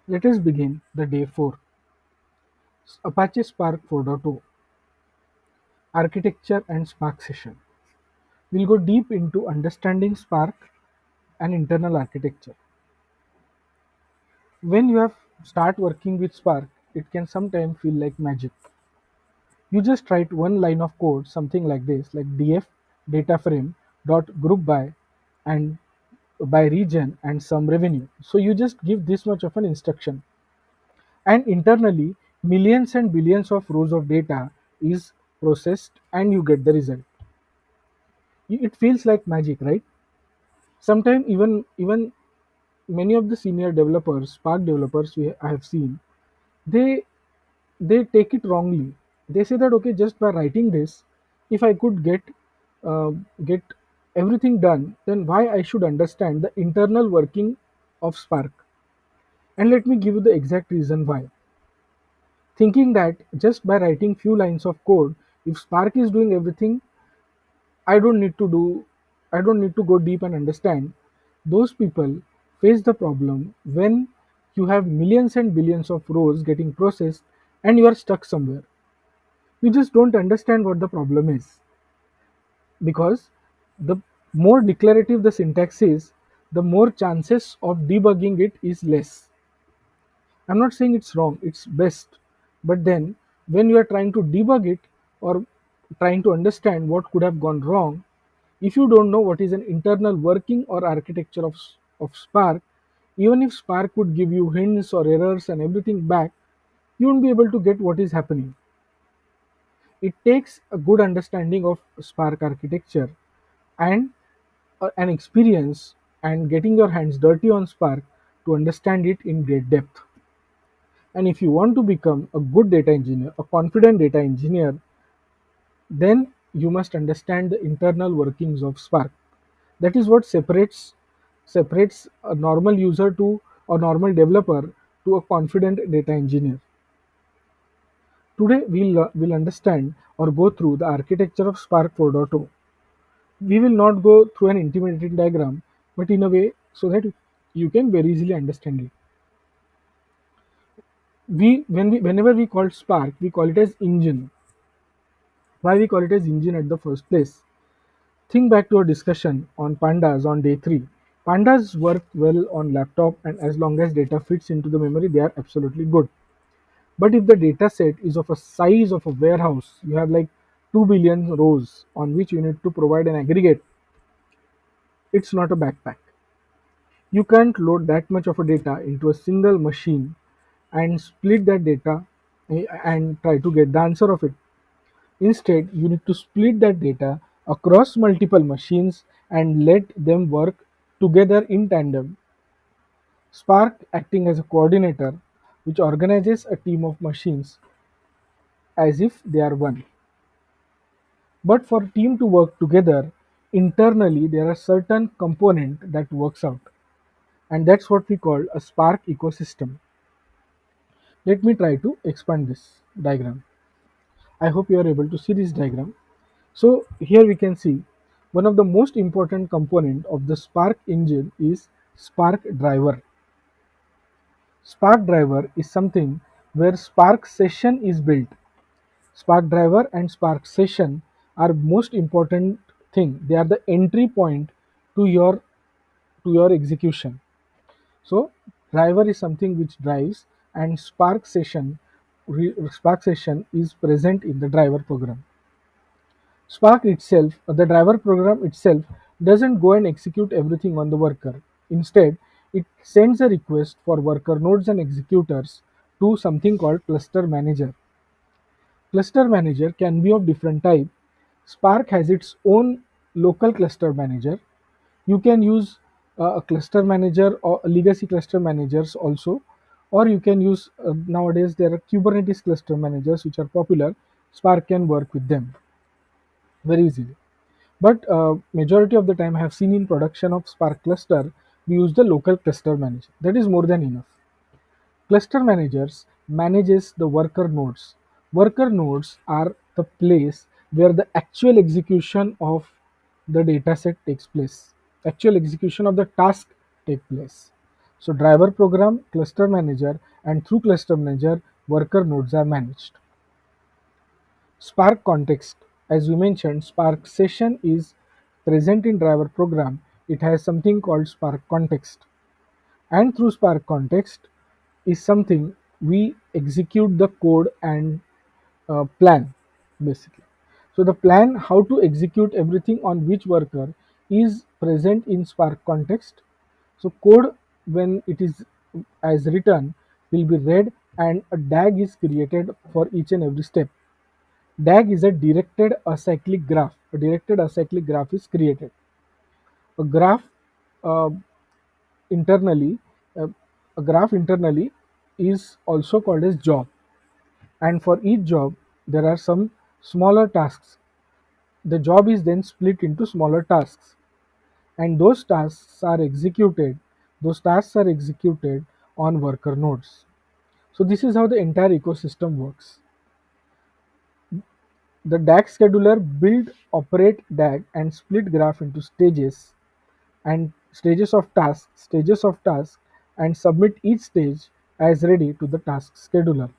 Let us begin the day 4. Apache Spark 4.0 Architecture and Spark Session. We'll go deep into understanding Spark and internal architecture. When you have start working with Spark, it can sometimes feel like magic. You just write one line of code, something like this, like df data frame dot group by and by region and some revenue. So you just give this much of an instruction, and internally millions and billions of rows of data is processed and you get the result. It feels like magic, right? Sometimes even many of the senior developers, Spark developers I have seen, they they take it wrongly. They say that okay, just by writing this, if I could uh, get everything done, then why I should understand the internal working of Spark? And let me give you the exact reason why. Thinking that just by writing few lines of code, if Spark is doing everything, I don't need to do I don't need to go deep and understand. Those people face the problem when you have millions and billions of rows getting processed and you are stuck somewhere. You just don't understand what the problem is, because the more declarative the syntax is, the more chances of debugging it is less. I'm not saying it's wrong, it's best. But then, when you are trying to debug it or trying to understand what could have gone wrong, if you don't know what is an internal working or architecture of Spark, even if Spark would give you hints or errors and everything back, you won't be able to get what is happening. It takes a good understanding of Spark architecture and an experience and getting your hands dirty on Spark to understand it in great depth. And if you want to become a good data engineer, a confident data engineer, then you must understand the internal workings of Spark. That is what separates a normal user to a normal developer to a confident data engineer. Today we'll understand or go through the architecture of Spark 4.0. We will not go through an intimidating diagram, but in a way so that you can very easily understand it. Whenever we call Spark, we call it as engine. Why we call it as engine at the first place? Think back to our discussion on pandas on day 3. Pandas work well on laptop, and as long as data fits into the memory, they are absolutely good. But if the data set is of a size of a warehouse, you have like 2 billion rows on which you need to provide an aggregate, it's not a backpack. You can't load that much of a data into a single machine and split that data and try to get the answer of it. Instead, you need to split that data across multiple machines and let them work together in tandem. Spark acting as a coordinator which organizes a team of machines as if they are one. But for a team to work together, internally there are certain component that works out, and that's what we call a Spark ecosystem. Let me try to expand this diagram. I hope you are able to see this diagram. So here we can see one of the most important component of the Spark engine is Spark driver. Spark driver is something where Spark session is built. Spark driver and Spark session are most important thing. They are the entry point to your execution. So driver is something which drives, and Spark session is present in the driver program. Spark itself, the driver program itself, doesn't go and execute everything on the worker. Instead, it sends a request for worker nodes and executors to something called cluster manager. Cluster manager can be of different type. Spark has its own local cluster manager. You can use a cluster manager or legacy cluster managers also, or you can use nowadays there are Kubernetes cluster managers which are popular. Spark can work with them very easily. But majority of the time I have seen in production of Spark cluster, we use the local cluster manager. That is more than enough. Cluster managers manages the worker nodes. Worker nodes are the place where the actual execution of the dataset takes place. Actual execution of the task take place. So driver program, cluster manager, and through cluster manager, worker nodes are managed. Spark context. As we mentioned, Spark session is present in driver program. It has something called Spark context. And through Spark context is something we execute the code and plan basically. So the plan how to execute everything on which worker is present in Spark context. So code when it is as written will be read and a DAG is created for each and every step. DAG is a directed acyclic graph. A directed acyclic graph is created. A graph uh, internally, uh, a graph internally is also called as job. And for each job, there are some smaller tasks. The job is then split into smaller tasks, and those tasks are executed on worker nodes. So this is how the entire ecosystem works. The DAG scheduler build, operate DAG and split graph into stages of tasks, and submit each stage as ready to the task scheduler.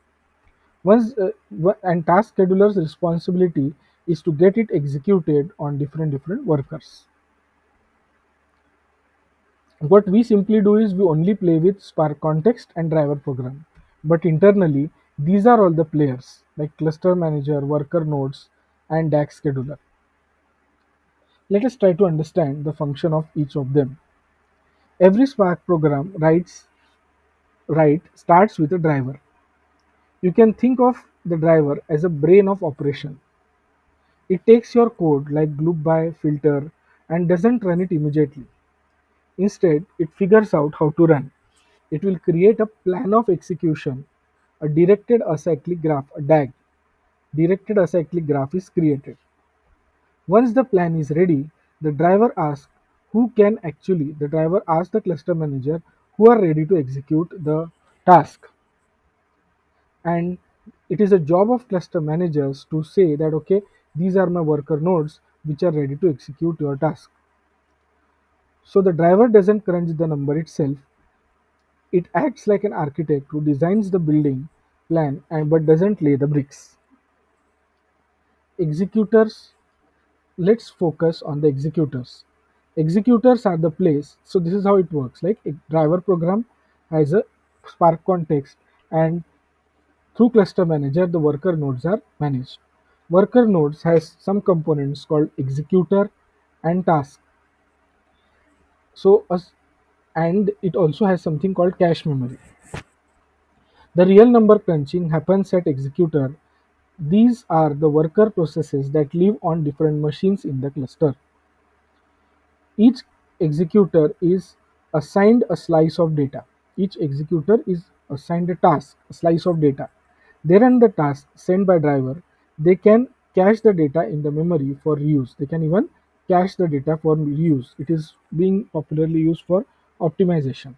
And task scheduler's responsibility is to get it executed on different workers. What we simply do is we only play with Spark context and driver program. But internally, these are all the players like cluster manager, worker nodes, and DAX scheduler. Let us try to understand the function of each of them. Every Spark program starts with a driver. You can think of the driver as a brain of operation. It takes your code like loop by, filter, and doesn't run it immediately. Instead, it figures out how to run. It will create a plan of execution, a directed acyclic graph, a DAG. Directed acyclic graph is created. Once the plan is ready, the driver asks the cluster manager who are ready to execute the task. And it is a job of cluster managers to say that, okay, these are my worker nodes which are ready to execute your task. So the driver doesn't crunch the number itself. It acts like an architect who designs the building plan and but doesn't lay the bricks. Executors, let's focus on the executors. Executors are the place. So this is how it works. Like a driver program has a Spark context, and through cluster manager the worker nodes are managed. Worker nodes has some components called executor and task. So and it also has something called cache memory. The real number crunching happens at executor. These are the worker processes that live on different machines in the cluster. Each executor is assigned a slice of data. Each executor is assigned a task, a slice of data. They run the task sent by driver. They can cache the data in the memory for reuse. They can even cache the data for reuse. It is being popularly used for optimization.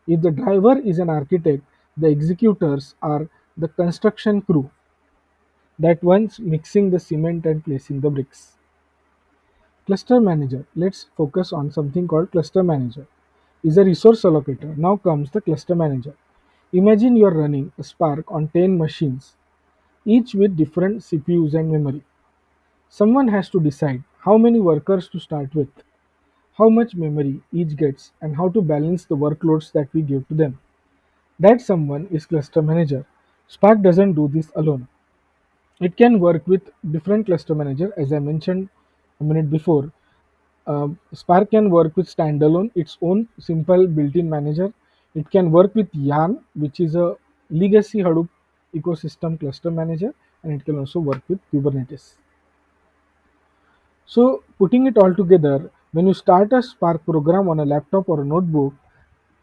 If the driver is an architect, the executors are the construction crew that one's mixing the cement and placing the bricks. Cluster manager. Let's focus on something called cluster manager. Is a resource allocator. Now comes the cluster manager. Imagine you're running a Spark on 10 machines, each with different CPUs and memory. Someone has to decide how many workers to start with, how much memory each gets, and how to balance the workloads that we give to them. That someone is cluster manager. Spark doesn't do this alone. It can work with different cluster manager as I mentioned a minute before. Spark can work with standalone, its own simple built-in manager. It can work with Yarn, which is a legacy Hadoop ecosystem cluster manager, and it can also work with Kubernetes. So, putting it all together, when you start a Spark program on a laptop or a notebook,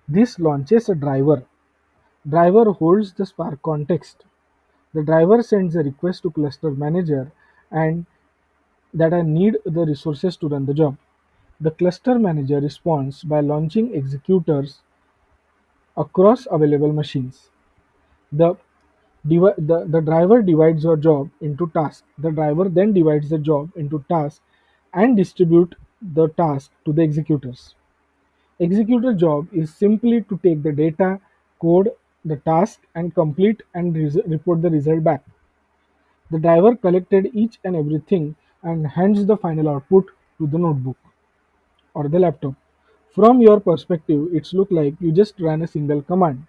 this launches a driver. Driver holds the Spark context. The driver sends a request to cluster manager and that I need the resources to run the job. The cluster manager responds by launching executors across available machines. The, the driver divides your job into tasks. The driver then divides the job into tasks and distribute the task to the executors. Executor job is simply to take the data, code the task and complete and report the result back. The driver collected each and everything and hands the final output to the notebook or the laptop. From your perspective, it's look like you just ran a single command,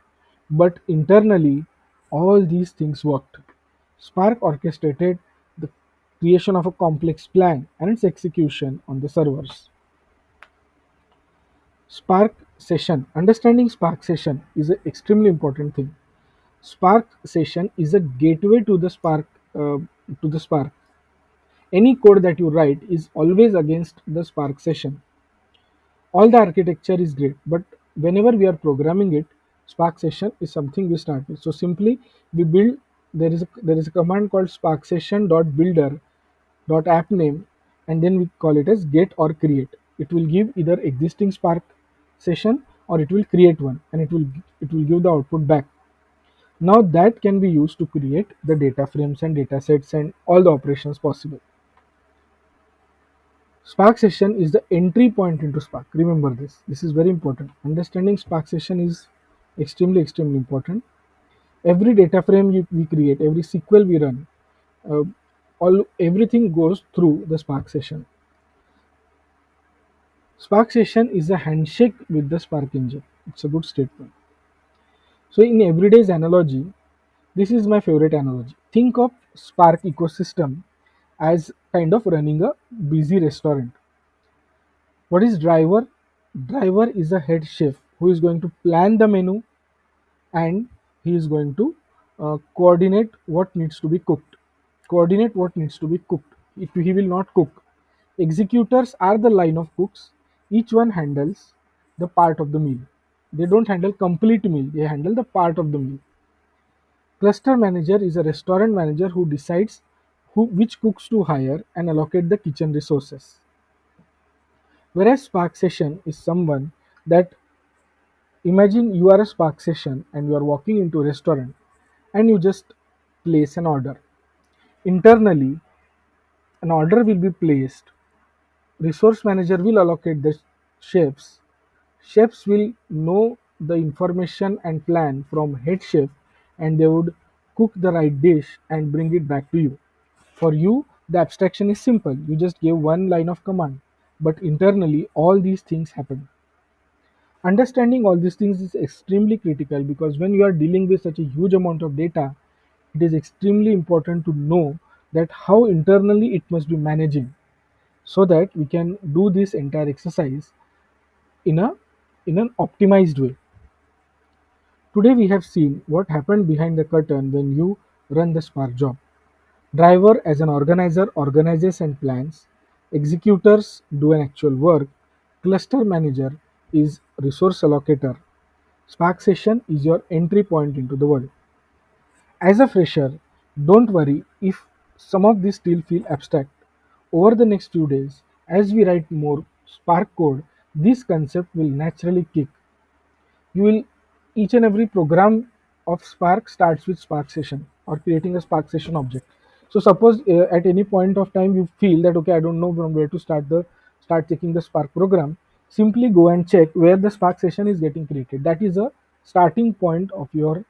but internally, all these things worked. Spark orchestrated the creation of a complex plan and its execution on the servers. Spark session. Understanding Spark session is an extremely important thing. Spark session is a gateway to the Spark. Any code that you write is always against the Spark session. All the architecture is great, but whenever we are programming it, Spark session is something we start with. So simply we build. There is a command called Spark session dot builder dot app name, and then we call it as get or create. It will give either existing Spark session or it will create one, and it will give the output back. Now that can be used to create the data frames and data sets and all the operations possible. Spark session is the entry point into Spark. Remember this. This is very important. Understanding Spark session is extremely important. Every data frame we create, every SQL we run, uh, all everything goes through the Spark session. Spark session is a handshake with the Spark engine. It's a good statement. So in everyday's analogy, this is my favorite analogy. Think of Spark ecosystem as kind of running a busy restaurant. What is driver? Driver is a head chef who is going to plan the menu, and he is going to coordinate what needs to be cooked. Coordinate what needs to be cooked. If he will not cook, executors are the line of cooks. Each one handles the part of the meal. They don't handle complete meal. They handle the part of the meal. Cluster manager is a restaurant manager who decides which cooks to hire and allocate the kitchen resources. Whereas Spark Session is someone that, imagine you are a Spark Session and you are walking into a restaurant and you just place an order. Internally, an order will be placed. Resource manager will allocate the chefs. Chefs will know the information and plan from head chef, and they would cook the right dish and bring it back to you. For you, the abstraction is simple. You just give one line of command. But internally, all these things happen. Understanding all these things is extremely critical because when you are dealing with such a huge amount of data, it is extremely important to know that how internally it must be managing so that we can do this entire exercise in a in an optimized way. Today we have seen what happened behind the curtain when you run the Spark job. Driver as an organizer organizes and plans. Executors do an actual work. Cluster manager is resource allocator. Spark session is your entry point into the world. As a fresher, don't worry if some of these still feel abstract. Over the next few days, as we write more Spark code, this concept will naturally kick. You will Each and every program of Spark starts with Spark session or creating a Spark session object. So suppose at any point of time you feel that okay, I don't know from where to start checking the Spark program, simply go and check where the Spark session is getting created. That is a starting point of your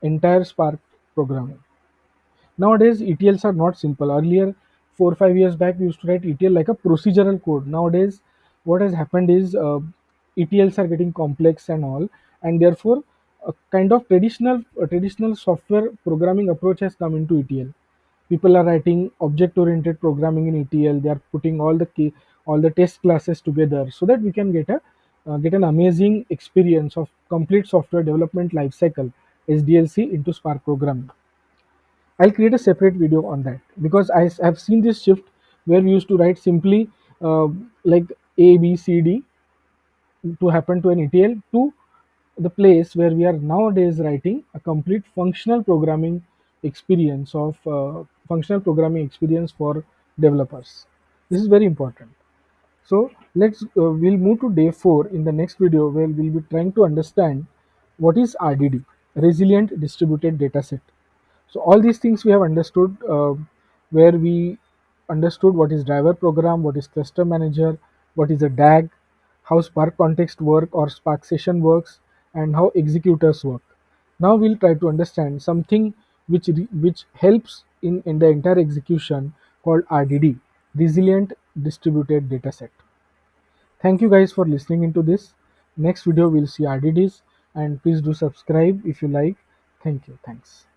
entire Spark programming. Nowadays, ETLs are not simple. Earlier, 4 or 5 years back, we used to write ETL like a procedural code. Nowadays, what has happened is ETLs are getting complex and all, and therefore, a kind of traditional software programming approach has come into ETL. People are writing object-oriented programming in ETL. They are putting all the test classes together so that we can get an amazing experience of complete software development lifecycle (SDLC) into Spark programming. I'll create a separate video on that because I have seen this shift where we used to write simply like A, B, C, D to happen to an ETL to the place where we are nowadays writing a complete functional programming experience for developers. This is very important. So we'll move to day 4 in the next video where we'll be trying to understand what is RDD, Resilient Distributed Dataset. So all these things we have understood, where we understood what is driver program, what is cluster manager, what is a DAG, how Spark context work or Spark session works, and how executors work. Now we'll try to understand something which helps in the entire execution called RDD, Resilient Distributed Dataset. Thank you guys for listening into this. Next video we'll see RDDs, and please do subscribe if you like. Thank you. Thanks.